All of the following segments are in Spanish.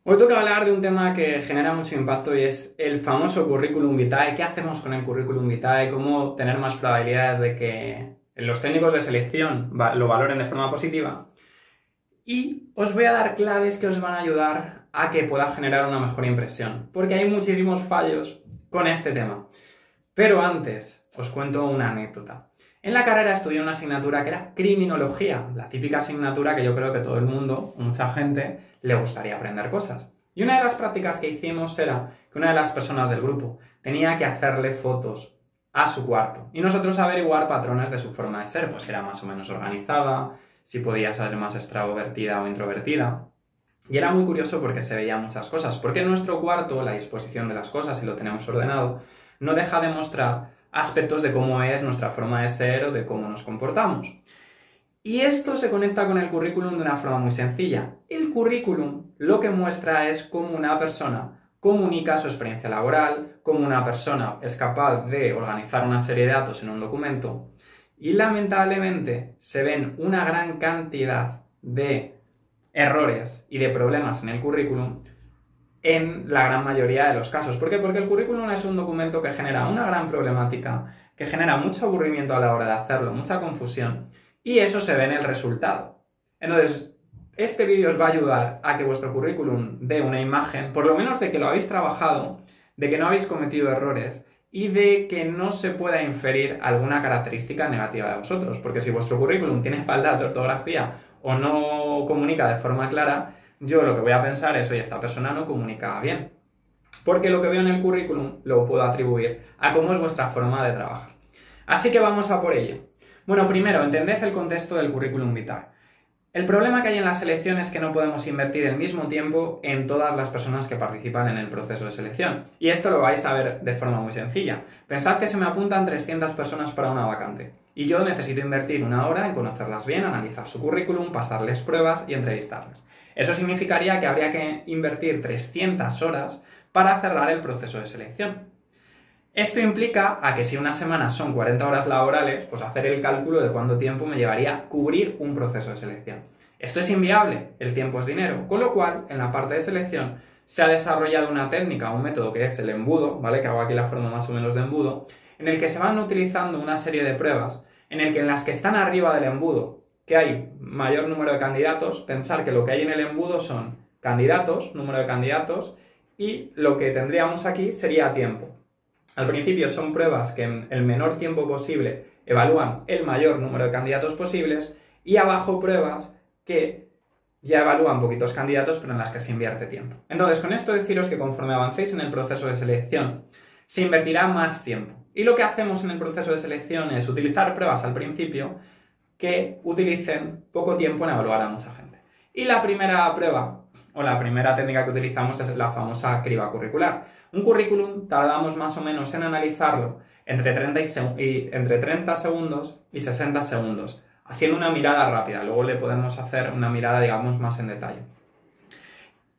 Hoy toca hablar de un tema que genera mucho impacto y es el famoso currículum vitae. ¿Qué hacemos con el currículum vitae? ¿Cómo tener más probabilidades de que los técnicos de selección lo valoren de forma positiva? Y os voy a dar claves que os van a ayudar a que pueda generar una mejor impresión, porque hay muchísimos fallos con este tema. Pero antes, os cuento una anécdota. En la carrera estudié una asignatura que era criminología, la típica asignatura que yo creo que todo el mundo, mucha gente, le gustaría aprender cosas. Y una de las prácticas que hicimos era que una de las personas del grupo tenía que hacerle fotos a su cuarto y nosotros averiguar patrones de su forma de ser, pues si era más o menos organizada, si podía ser más extrovertida o introvertida. Y era muy curioso porque se veían muchas cosas, porque en nuestro cuarto la disposición de las cosas, si lo tenemos ordenado, no deja de mostrar aspectos de cómo es nuestra forma de ser o de cómo nos comportamos. Y esto se conecta con el currículum de una forma muy sencilla. El currículum lo que muestra es cómo una persona comunica su experiencia laboral, cómo una persona es capaz de organizar una serie de datos en un documento. Y lamentablemente se ven una gran cantidad de errores y de problemas en el currículum en la gran mayoría de los casos. ¿Por qué? Porque el currículum es un documento que genera una gran problemática, que genera mucho aburrimiento a la hora de hacerlo, mucha confusión, y eso se ve en el resultado. Entonces, este vídeo os va a ayudar a que vuestro currículum dé una imagen, por lo menos de que lo habéis trabajado, de que no habéis cometido errores y de que no se pueda inferir alguna característica negativa de vosotros. Porque si vuestro currículum tiene faltas de ortografía o no comunica de forma clara, yo lo que voy a pensar es, oye, esta persona no comunica bien. Porque lo que veo en el currículum lo puedo atribuir a cómo es vuestra forma de trabajar. Así que vamos a por ello. Bueno, primero, entended el contexto del currículum vitae. El problema que hay en la selección es que no podemos invertir el mismo tiempo en todas las personas que participan en el proceso de selección. Y esto lo vais a ver de forma muy sencilla. Pensad que se me apuntan 300 personas para una vacante. Y yo necesito invertir una hora en conocerlas bien, analizar su currículum, pasarles pruebas y entrevistarlas. Eso significaría que habría que invertir 300 horas para cerrar el proceso de selección. Esto implica a que si una semana son 40 horas laborales, pues hacer el cálculo de cuánto tiempo me llevaría cubrir un proceso de selección. Esto es inviable, el tiempo es dinero, con lo cual en la parte de selección se ha desarrollado una técnica, un método que es el embudo, ¿vale? Que hago aquí la forma más o menos de embudo, en el que se van utilizando una serie de pruebas en las que están arriba del embudo, que hay mayor número de candidatos, pensar que lo que hay en el embudo son candidatos, número de candidatos, y lo que tendríamos aquí sería tiempo. Al principio son pruebas que en el menor tiempo posible evalúan el mayor número de candidatos posibles y abajo pruebas que ya evalúan poquitos candidatos pero en las que se invierte tiempo. Entonces, con esto deciros que conforme avancéis en el proceso de selección se invertirá más tiempo. Y lo que hacemos en el proceso de selección es utilizar pruebas al principio que utilicen poco tiempo en evaluar a mucha gente. Y la primera prueba o la primera técnica que utilizamos es la famosa criba curricular. Un currículum tardamos más o menos en analizarlo entre 30 segundos y 60 segundos, haciendo una mirada rápida. Luego le podemos hacer una mirada, digamos, más en detalle.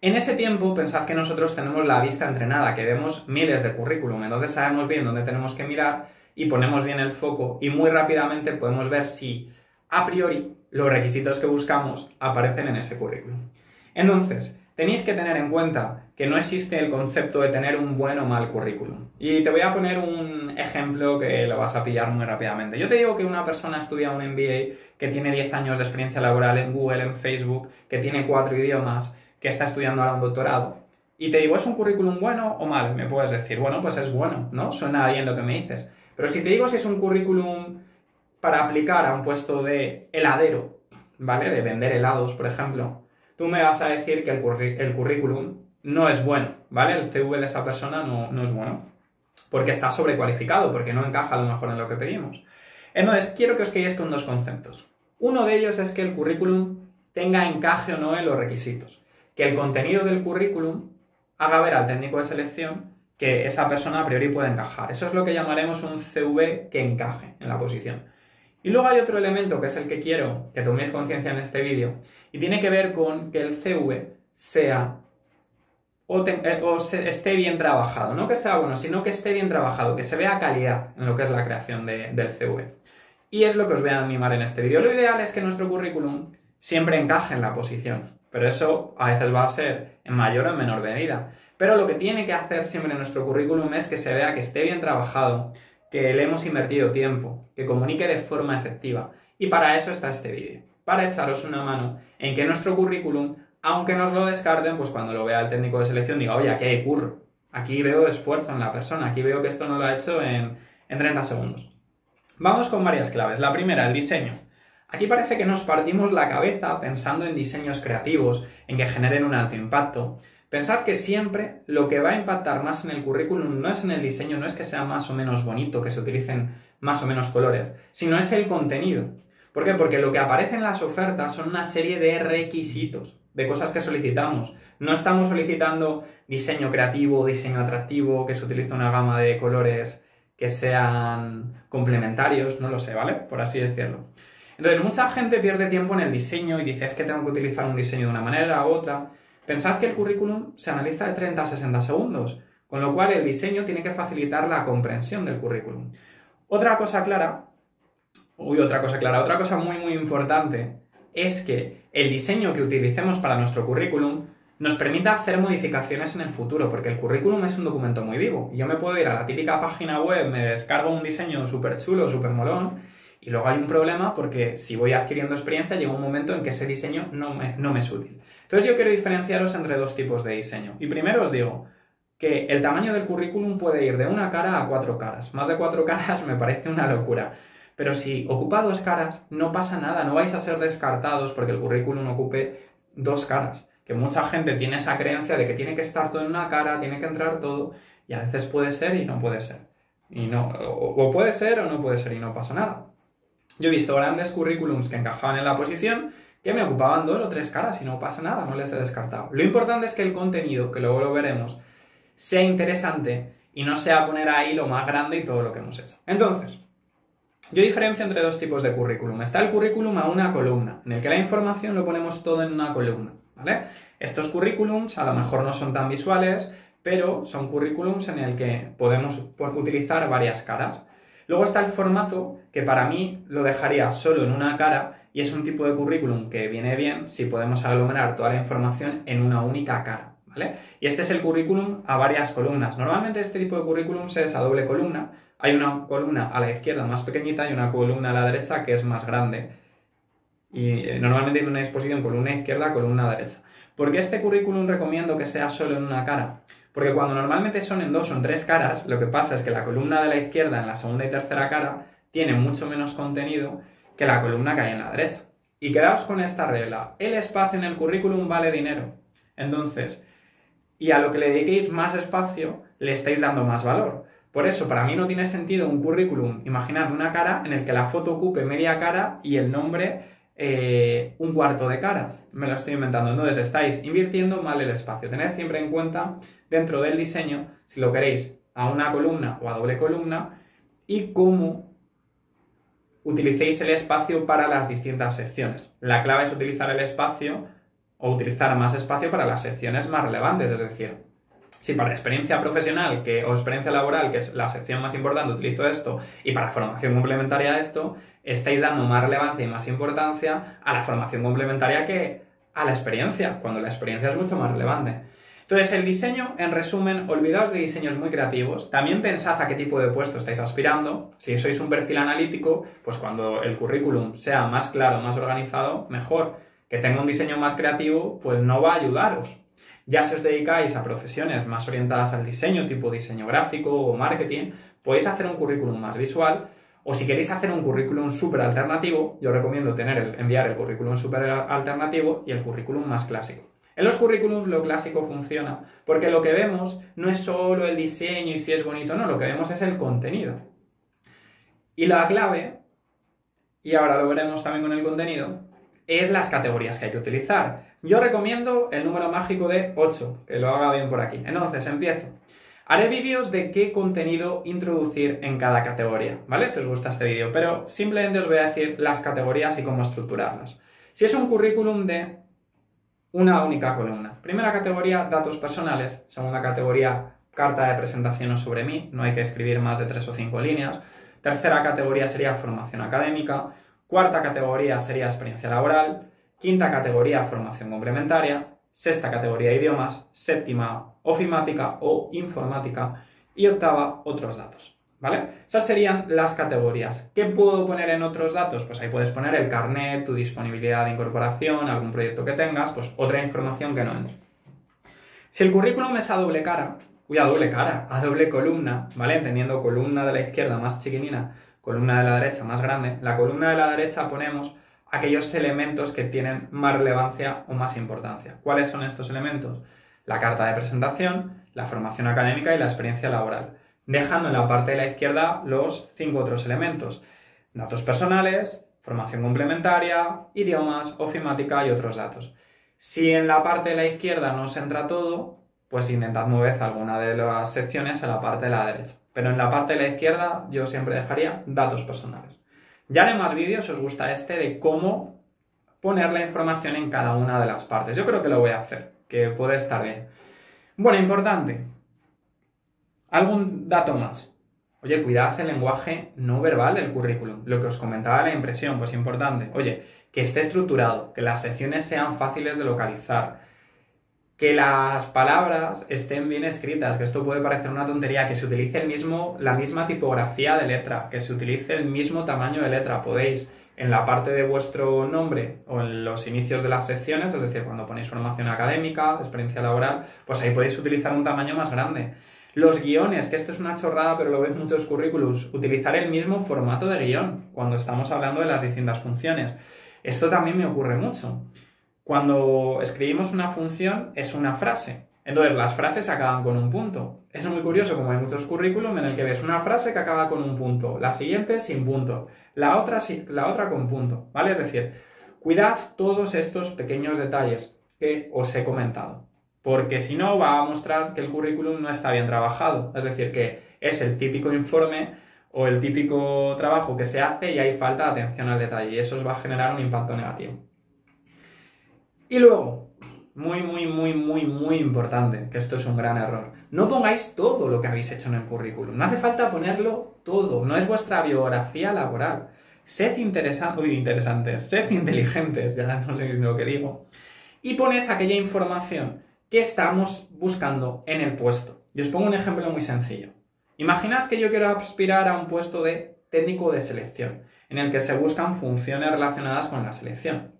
En ese tiempo, pensad que nosotros tenemos la vista entrenada, que vemos miles de currículum, entonces sabemos bien dónde tenemos que mirar y ponemos bien el foco y muy rápidamente podemos ver si, a priori, los requisitos que buscamos aparecen en ese currículum. Entonces, tenéis que tener en cuenta que no existe el concepto de tener un buen o mal currículum. Y te voy a poner un ejemplo que lo vas a pillar muy rápidamente. Yo te digo que una persona estudia un MBA, que tiene 10 años de experiencia laboral en Google, en Facebook, que tiene 4 idiomas, que está estudiando ahora un doctorado. Y te digo, ¿es un currículum bueno o mal? Me puedes decir, bueno, pues es bueno, ¿no? Suena bien lo que me dices. Pero si te digo si es un currículum para aplicar a un puesto de heladero, ¿vale? De vender helados, por ejemplo, tú me vas a decir que el currículum no es bueno, ¿vale? El CV de esa persona no es bueno, porque está sobrecualificado, porque no encaja a lo mejor en lo que pedimos. Entonces, quiero que os quedéis con dos conceptos. Uno de ellos es que el currículum tenga encaje o no en los requisitos, que el contenido del currículum haga ver al técnico de selección que esa persona a priori puede encajar. Eso es lo que llamaremos un CV que encaje en la posición. Y luego hay otro elemento que es el que quiero que toméis conciencia en este vídeo y tiene que ver con que el CV sea esté bien trabajado. No que sea bueno, sino que esté bien trabajado, que se vea calidad en lo que es la creación del CV. Y es lo que os voy a animar en este vídeo. Lo ideal es que nuestro currículum siempre encaje en la posición. pero eso a veces va a ser en mayor o en menor medida. Pero lo que tiene que hacer siempre nuestro currículum es que se vea que esté bien trabajado, que le hemos invertido tiempo, que comunique de forma efectiva. Y para eso está este vídeo, para echaros una mano en que nuestro currículum, aunque nos lo descarten, pues cuando lo vea el técnico de selección diga, oye, aquí hay curro, aquí veo esfuerzo en la persona, aquí veo que esto no lo ha hecho en 30 segundos. Vamos con varias claves. La primera, el diseño. Aquí parece que nos partimos la cabeza pensando en diseños creativos, en que generen un alto impacto. Pensad que siempre lo que va a impactar más en el currículum no es en el diseño, no es que sea más o menos bonito, que se utilicen más o menos colores, sino es el contenido. ¿Por qué? Porque lo que aparece en las ofertas son una serie de requisitos, de cosas que solicitamos. No estamos solicitando diseño creativo, diseño atractivo, que se utilice una gama de colores que sean complementarios, no lo sé, ¿vale? Por así decirlo. Entonces, mucha gente pierde tiempo en el diseño y dice, es que tengo que utilizar un diseño de una manera u otra. Pensad que el currículum se analiza de 30 a 60 segundos, con lo cual el diseño tiene que facilitar la comprensión del currículum. Otra cosa muy importante es que el diseño que utilicemos para nuestro currículum nos permita hacer modificaciones en el futuro, porque el currículum es un documento muy vivo. Yo me puedo ir a la típica página web, me descargo un diseño súper chulo, súper molón, y luego hay un problema porque si voy adquiriendo experiencia llega un momento en que ese diseño no me es útil. Entonces yo quiero diferenciaros entre dos tipos de diseño. Y primero os digo que el tamaño del currículum puede ir de una cara a 4 caras. Más de 4 caras me parece una locura. Pero si ocupa 2 caras, no pasa nada, no vais a ser descartados porque el currículum ocupe 2 caras. Que mucha gente tiene esa creencia de que tiene que estar todo en una cara, tiene que entrar todo, y a veces puede ser y no puede ser. O puede ser o no puede ser y no pasa nada. Yo he visto grandes currículums que encajaban en la posición que me ocupaban 2 o 3 caras y no pasa nada, no les he descartado. Lo importante es que el contenido, que luego lo veremos, sea interesante y no sea poner ahí lo más grande y todo lo que hemos hecho. Entonces, yo diferencio entre dos tipos de currículum. Está el currículum a una columna, en el que la información lo ponemos todo en una columna, ¿vale? Estos currículums a lo mejor no son tan visuales, pero son currículums en el que podemos utilizar varias caras. Luego está el formato, que para mí lo dejaría solo en una cara y es un tipo de currículum que viene bien si podemos aglomerar toda la información en una única cara, ¿vale? Y este es el currículum a varias columnas. Normalmente este tipo de currículum es a doble columna. Hay una columna a la izquierda más pequeñita y una columna a la derecha que es más grande. Y normalmente en una disposición columna izquierda, columna derecha. ¿Por qué este currículum recomiendo que sea solo en una cara? Porque cuando normalmente son en 2 o en 3 caras, lo que pasa es que la columna de la izquierda en la segunda y tercera cara tiene mucho menos contenido que la columna que hay en la derecha. Y quedaos con esta regla, el espacio en el currículum vale dinero. Entonces, y a lo que le dediquéis más espacio, le estáis dando más valor. Por eso, para mí no tiene sentido un currículum, imaginad una cara en el que la foto ocupe media cara y el nombre un cuarto de cara. Me lo estoy inventando. Entonces estáis invirtiendo mal el espacio. Tened siempre en cuenta dentro del diseño si lo queréis a una columna o a doble columna y cómo utilicéis el espacio para las distintas secciones. La clave es utilizar el espacio o utilizar más espacio para las secciones más relevantes, es decir, si para experiencia profesional o experiencia laboral, que es la sección más importante, utilizo esto, y para formación complementaria a esto, estáis dando más relevancia y más importancia a la formación complementaria que a la experiencia, cuando la experiencia es mucho más relevante. Entonces, el diseño, en resumen, olvidaos de diseños muy creativos. También pensad a qué tipo de puesto estáis aspirando. Si sois un perfil analítico, pues cuando el currículum sea más claro, más organizado, mejor. Que tenga un diseño más creativo, pues no va a ayudaros. Ya si os dedicáis a profesiones más orientadas al diseño, tipo diseño gráfico o marketing, podéis hacer un currículum más visual, o si queréis hacer un currículum súper alternativo, yo recomiendo enviar el currículum súper alternativo y el currículum más clásico. En los currículums lo clásico funciona, porque lo que vemos no es solo el diseño y si es bonito, no, lo que vemos es el contenido. Y la clave, y ahora lo veremos también con el contenido, es las categorías que hay que utilizar. Yo recomiendo el número mágico de 8, que lo haga bien por aquí. Entonces, empiezo. Haré vídeos de qué contenido introducir en cada categoría, ¿vale? Si os gusta este vídeo, pero simplemente os voy a decir las categorías y cómo estructurarlas. Si es un currículum de una única columna. Primera categoría, datos personales. Segunda categoría, carta de presentación sobre mí. No hay que escribir más de 3 o 5 líneas. Tercera categoría sería formación académica. Cuarta categoría sería experiencia laboral. quinta categoría, formación complementaria, sexta categoría, idiomas, séptima, ofimática o informática y octava, otros datos. ¿Vale? Esas serían las categorías. ¿Qué puedo poner en otros datos? Pues ahí puedes poner el carnet, tu disponibilidad de incorporación, algún proyecto que tengas, pues otra información que no entre. Si el currículum es a doble cara, a doble columna, ¿vale? Entendiendo columna de la izquierda más chiquinina, columna de la derecha más grande, la columna de la derecha ponemos aquellos elementos que tienen más relevancia o más importancia. ¿Cuáles son estos elementos? La carta de presentación, la formación académica y la experiencia laboral. Dejando en la parte de la izquierda los 5 otros elementos. Datos personales, formación complementaria, idiomas, ofimática y otros datos. Si en la parte de la izquierda no os entra todo, pues intentad mover alguna de las secciones a la parte de la derecha. Pero en la parte de la izquierda yo siempre dejaría datos personales. Ya haré más vídeos, si os gusta este, de cómo poner la información en cada una de las partes. Yo creo que lo voy a hacer, que puede estar bien. Bueno, importante. ¿Algún dato más? Oye, cuidad el lenguaje no verbal del currículum. Lo que os comentaba de la impresión, pues importante. Oye, que esté estructurado, que las secciones sean fáciles de localizar, que las palabras estén bien escritas, que esto puede parecer una tontería, que se utilice la misma tipografía de letra, que se utilice el mismo tamaño de letra. Podéis, en la parte de vuestro nombre o en los inicios de las secciones, es decir, cuando ponéis formación académica, experiencia laboral, pues ahí podéis utilizar un tamaño más grande. Los guiones, que esto es una chorrada, pero lo ven muchos currículums, utilizar el mismo formato de guión cuando estamos hablando de las distintas funciones. Esto también me ocurre mucho. Cuando escribimos una función es una frase. Entonces las frases acaban con un punto. Es muy curioso como hay muchos currículum en el que ves una frase que acaba con un punto, la siguiente sin punto, la otra con punto, ¿vale? Es decir, cuidad todos estos pequeños detalles que os he comentado. Porque si no va a mostrar que el currículum no está bien trabajado. Es decir, que es el típico informe o el típico trabajo que se hace y hay falta de atención al detalle. Y eso os va a generar un impacto negativo. Y luego, muy importante, que esto es un gran error. No pongáis todo lo que habéis hecho en el currículum. No hace falta ponerlo todo. No es vuestra biografía laboral. Sed interesantes, sed inteligentes, ya no sé lo que digo. Y poned aquella información que estamos buscando en el puesto. Y os pongo un ejemplo muy sencillo. Imaginad que yo quiero aspirar a un puesto de técnico de selección, en el que se buscan funciones relacionadas con la selección.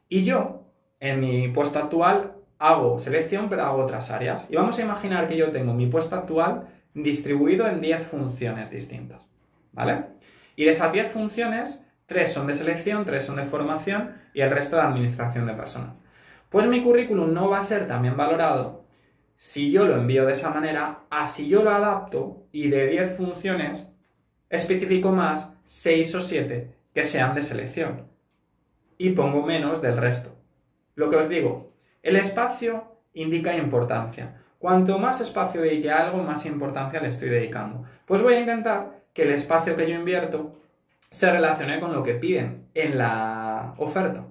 Y yo, en mi puesto actual, hago selección, pero hago otras áreas. Y vamos a imaginar que yo tengo mi puesto actual distribuido en 10 funciones distintas, ¿vale? Y de esas 10 funciones, 3 son de selección, 3 son de formación y el resto de administración de personal. Pues mi currículum no va a ser tan bien valorado si yo lo envío de esa manera a si yo lo adapto y de 10 funciones especifico más 6 o 7 que sean de selección y pongo menos del resto. Lo que os digo, el espacio indica importancia. Cuanto más espacio dedique a algo, más importancia le estoy dedicando. Pues voy a intentar que el espacio que yo invierto se relacione con lo que piden en la oferta.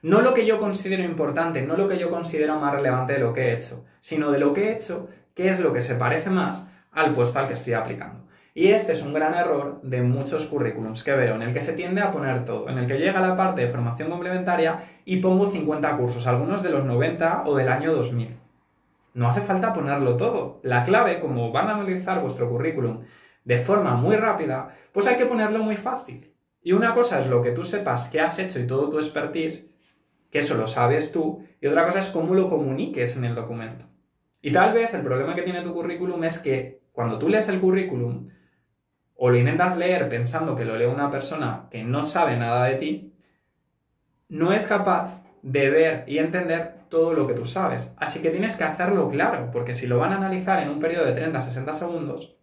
No lo que yo considero importante, no lo que yo considero más relevante de lo que he hecho, sino de lo que he hecho, qué es lo que se parece más al puesto al que estoy aplicando. Y este es un gran error de muchos currículums que veo, en el que se tiende a poner todo, en el que llega la parte de formación complementaria y pongo 50 cursos, algunos de los 90 o del año 2000. No hace falta ponerlo todo. La clave, como van a analizar vuestro currículum de forma muy rápida, pues hay que ponerlo muy fácil. Y una cosa es lo que tú sepas que has hecho y todo tu expertise, que eso lo sabes tú, y otra cosa es cómo lo comuniques en el documento. Y tal vez el problema que tiene tu currículum es que cuando tú lees el currículum o lo intentas leer pensando que lo lee una persona que no sabe nada de ti, no es capaz de ver y entender todo lo que tú sabes. Así que tienes que hacerlo claro, porque si lo van a analizar en un periodo de 30 a 60 segundos,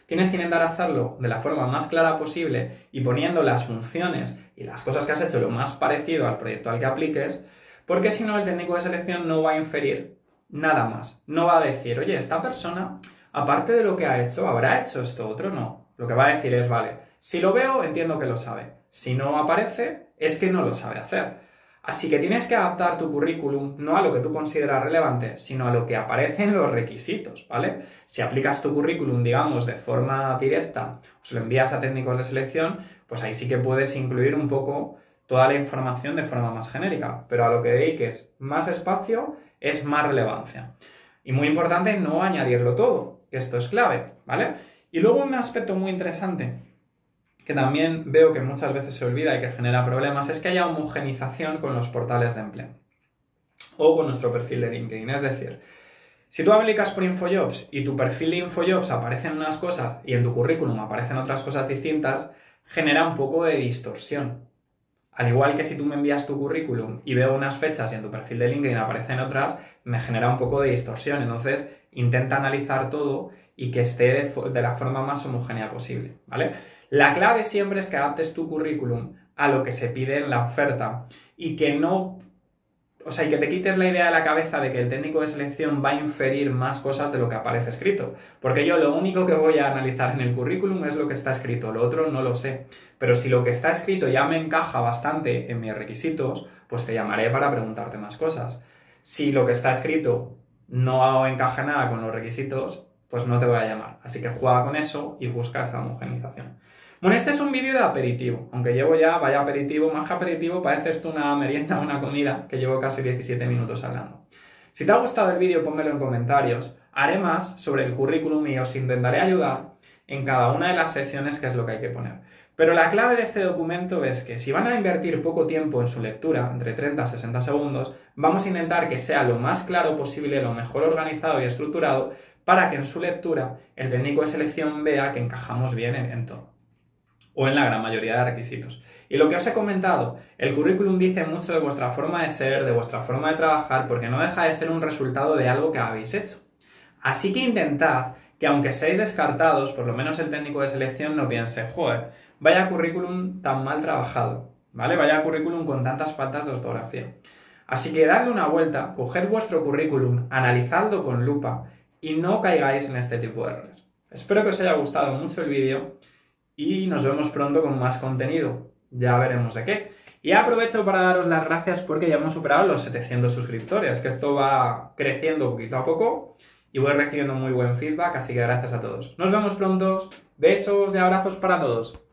tienes que intentar hacerlo de la forma más clara posible y poniendo las funciones y las cosas que has hecho lo más parecido al proyecto al que apliques, porque si no el técnico de selección no va a inferir nada más. No va a decir, oye, esta persona, aparte de lo que ha hecho, ¿habrá hecho esto otro? No. Lo que va a decir es, vale, si lo veo, entiendo que lo sabe. Si no aparece, es que no lo sabe hacer. Así que tienes que adaptar tu currículum no a lo que tú consideras relevante, sino a lo que aparece en los requisitos, ¿vale? Si aplicas tu currículum, digamos, de forma directa, o se lo envías a técnicos de selección, pues ahí sí que puedes incluir un poco toda la información de forma más genérica, pero a lo que dediques más espacio es más relevancia. Y muy importante, no añadirlo todo, que esto es clave, ¿vale? Y luego un aspecto muy interesante, que también veo que muchas veces se olvida y que genera problemas, es que haya homogenización con los portales de empleo o con nuestro perfil de LinkedIn. Es decir, si tú aplicas por InfoJobs y tu perfil de InfoJobs aparecen unas cosas y en tu currículum aparecen otras cosas distintas, genera un poco de distorsión. Al igual que si tú me envías tu currículum y veo unas fechas y en tu perfil de LinkedIn aparecen otras, me genera un poco de distorsión. Entonces, intenta analizar todo y que esté de la forma más homogénea posible, ¿vale? La clave siempre es que adaptes tu currículum a lo que se pide en la oferta y que no... O sea, y que te quites la idea de la cabeza de que el técnico de selección va a inferir más cosas de lo que aparece escrito. Porque yo lo único que voy a analizar en el currículum es lo que está escrito, lo otro no lo sé. Pero si lo que está escrito ya me encaja bastante en mis requisitos, pues te llamaré para preguntarte más cosas. Si lo que está escrito no encaja nada con los requisitos, pues no te voy a llamar. Así que juega con eso y busca esa homogenización. Bueno, este es un vídeo de aperitivo, aunque llevo ya, vaya aperitivo, más que aperitivo, parece esto una merienda, una comida, que llevo casi 17 minutos hablando. Si te ha gustado el vídeo, pónmelo en comentarios, haré más sobre el currículum y os intentaré ayudar en cada una de las secciones, que es lo que hay que poner. Pero la clave de este documento es que si van a invertir poco tiempo en su lectura, entre 30 a 60 segundos, vamos a intentar que sea lo más claro posible, lo mejor organizado y estructurado, para que en su lectura el técnico de selección vea que encajamos bien en todo, o en la gran mayoría de requisitos. Y lo que os he comentado, el currículum dice mucho de vuestra forma de ser, de vuestra forma de trabajar, porque no deja de ser un resultado de algo que habéis hecho. Así que intentad que aunque seáis descartados, por lo menos el técnico de selección no piense, joder, vaya currículum tan mal trabajado, ¿vale? Vaya currículum con tantas faltas de ortografía. Así que dadle una vuelta, coged vuestro currículum, analizadlo con lupa y no caigáis en este tipo de errores. Espero que os haya gustado mucho el vídeo y nos vemos pronto con más contenido. Ya veremos de qué. Y aprovecho para daros las gracias porque ya hemos superado los 700 suscriptores, que esto va creciendo poquito a poco y voy recibiendo muy buen feedback, así que gracias a todos. Nos vemos pronto. Besos y abrazos para todos.